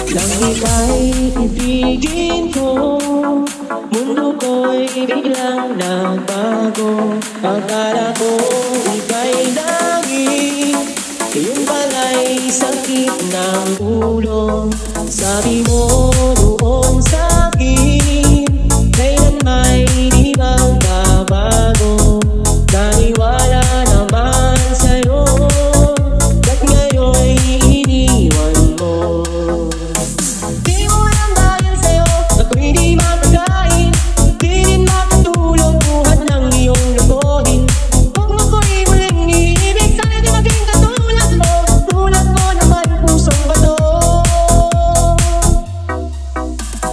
Nang ika'y ibigin ko, mundo ko'y biglang nagbago. Akala ko ika'y langit, yun pala'y sakit ng ulo. Sabi mo noon sa'kin, kailan may di magbabago. Naniwala naman sa'yo, ba't ngayon'y iniwan mo? Di mo alam dahil sa'yo, ako'y di makakain, di rin makatulog buhat ng iyong lutuin. Kung ako'y muling iibig, sana di maging katulad mo. Tulad mo naman pusong bato.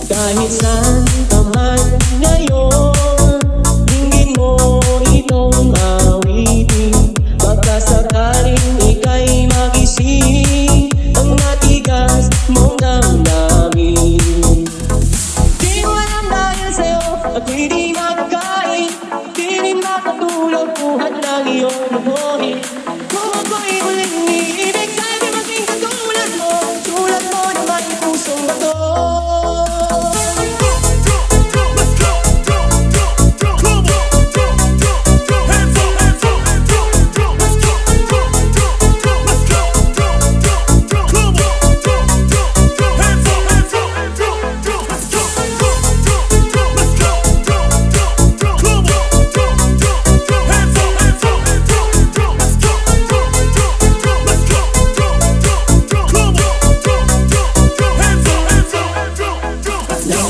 Kahit saan ka man ngayon, dinggin mo itong awitin. Baka sakaling ika'y magising ang matigas mong damdamin. Di mo alam dahil sa'yo, ako'y di makakain, di rin makatulog buhat ng iyong lubuhin. Kung ako'y muling iibig, sana di maging katulad mo. Tulad mo naman pusong bato.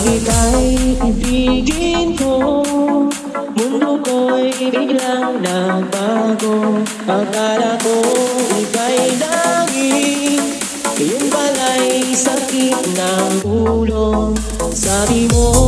Ika'y ibigin ko, mundo ko'y biglang nagbago. Akala ko ika'y langit, yun pala'y sakit ng ulo. Sabi mo